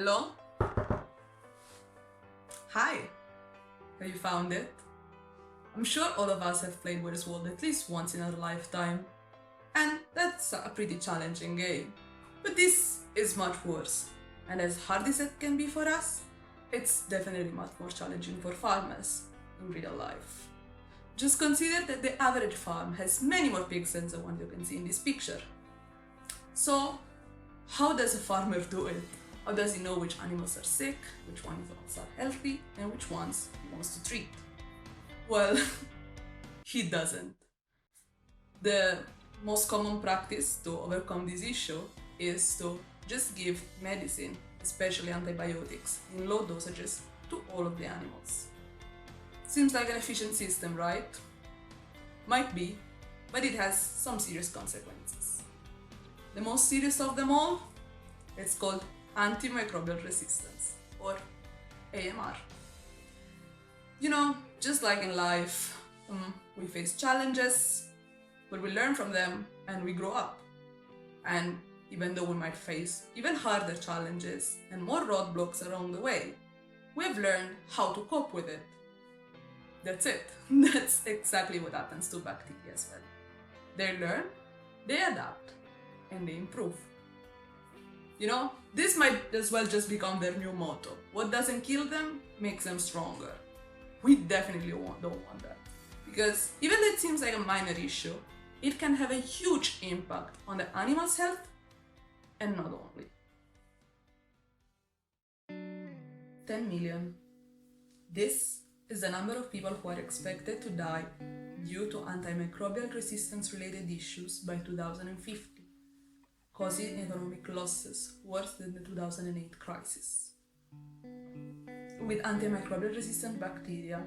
Hello? Hi! Have you found it? I'm sure all of us have played Where's World at least once in our lifetime. And that's a pretty challenging game. But this is much worse. And as hard as it can be for us, it's definitely much more challenging for farmers in real life. Just consider that the average farm has many more pigs than the one you can see in this picture. So, how does a farmer do it? How does he know which animals are sick, which ones are healthy, and which ones he wants to treat? Well, he doesn't. The most common practice to overcome this issue is to just give medicine, especially antibiotics, in low dosages to all of the animals. Seems like an efficient system, right? Might be, but it has some serious consequences. The most serious of them all, it's called antimicrobial resistance, or AMR. You know, just like in life, we face challenges, but we learn from them and we grow up. And even though we might face even harder challenges and more roadblocks along the way, we've learned how to cope with it. That's it. That's exactly what happens to bacteria as well. They learn, they adapt, and they improve. You know, this might as well just become their new motto. What doesn't kill them makes them stronger. We definitely don't want that. Because even though it seems like a minor issue, it can have a huge impact on the animal's health, and not only. 10 million. This is the number of people who are expected to die due to antimicrobial resistance related issues by 2050, causing economic losses worse than the 2008 crisis. With antimicrobial resistant bacteria,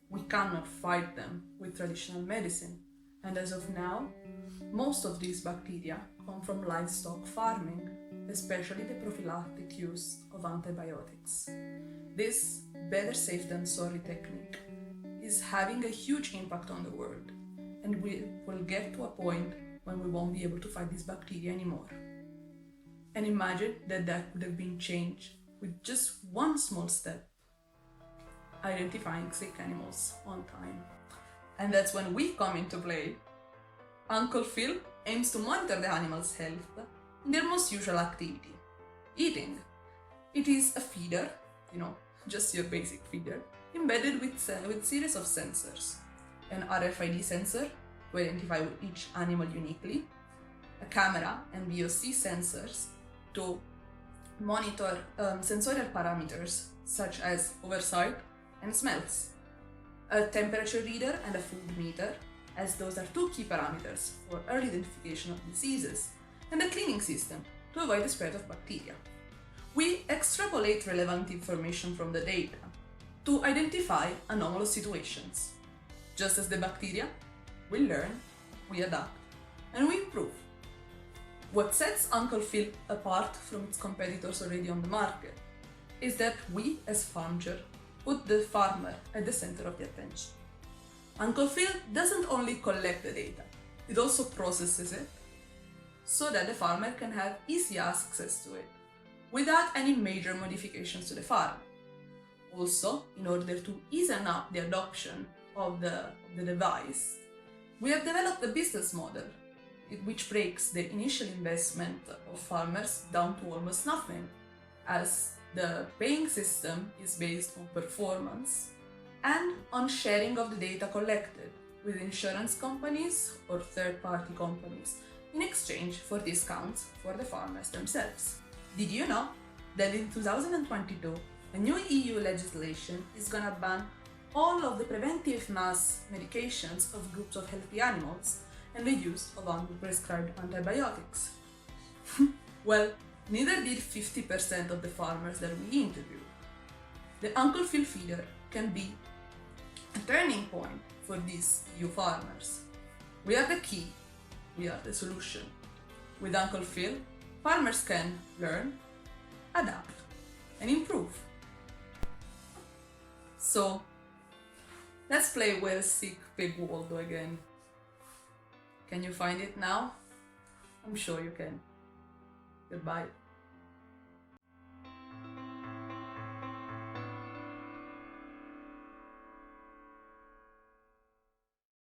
we cannot fight them with traditional medicine, and as of now, most of these bacteria come from livestock farming, especially the prophylactic use of antibiotics. This better safe than sorry technique is having a huge impact on the world, and we will get to a point when we won't be able to fight these bacteria anymore. And imagine that could have been changed with just one small step: identifying sick animals on time. And that's when we come into play. Uncle Phil aims to monitor the animal's health in their most usual activity, eating. It is a feeder, just your basic feeder, embedded with series of sensors. An RFID sensor to identify each animal uniquely, a camera and VOC sensors to monitor sensorial parameters such as oversight and smells, a temperature reader and a food meter, as those are two key parameters for early identification of diseases, and a cleaning system to avoid the spread of bacteria. We extrapolate relevant information from the data to identify anomalous situations. Just as the bacteria, we learn, we adapt, and we improve. What sets Uncle Phil apart from its competitors already on the market is that we, as Farmture, put the farmer at the center of the attention. Uncle Phil doesn't only collect the data, it also processes it so that the farmer can have easy access to it without any major modifications to the farm. Also, in order to ease up the adoption of the device, we have developed a business model which breaks the initial investment of farmers down to almost nothing, as the paying system is based on performance and on sharing of the data collected with insurance companies or third-party companies in exchange for discounts for the farmers themselves. Did you know that in 2022, a new EU legislation is gonna ban all of the preventive mass medications of groups of healthy animals and the use of unprescribed antibiotics? Well, neither did 50% of the farmers that we interviewed. The Uncle Phil feeder can be a turning point for these EU farmers. We are the key, we are the solution. With Uncle Phil, farmers can learn, adapt, and improve. So, let's play Where's Sick Pig Waldo again. Can you find it now? I'm sure you can. Goodbye.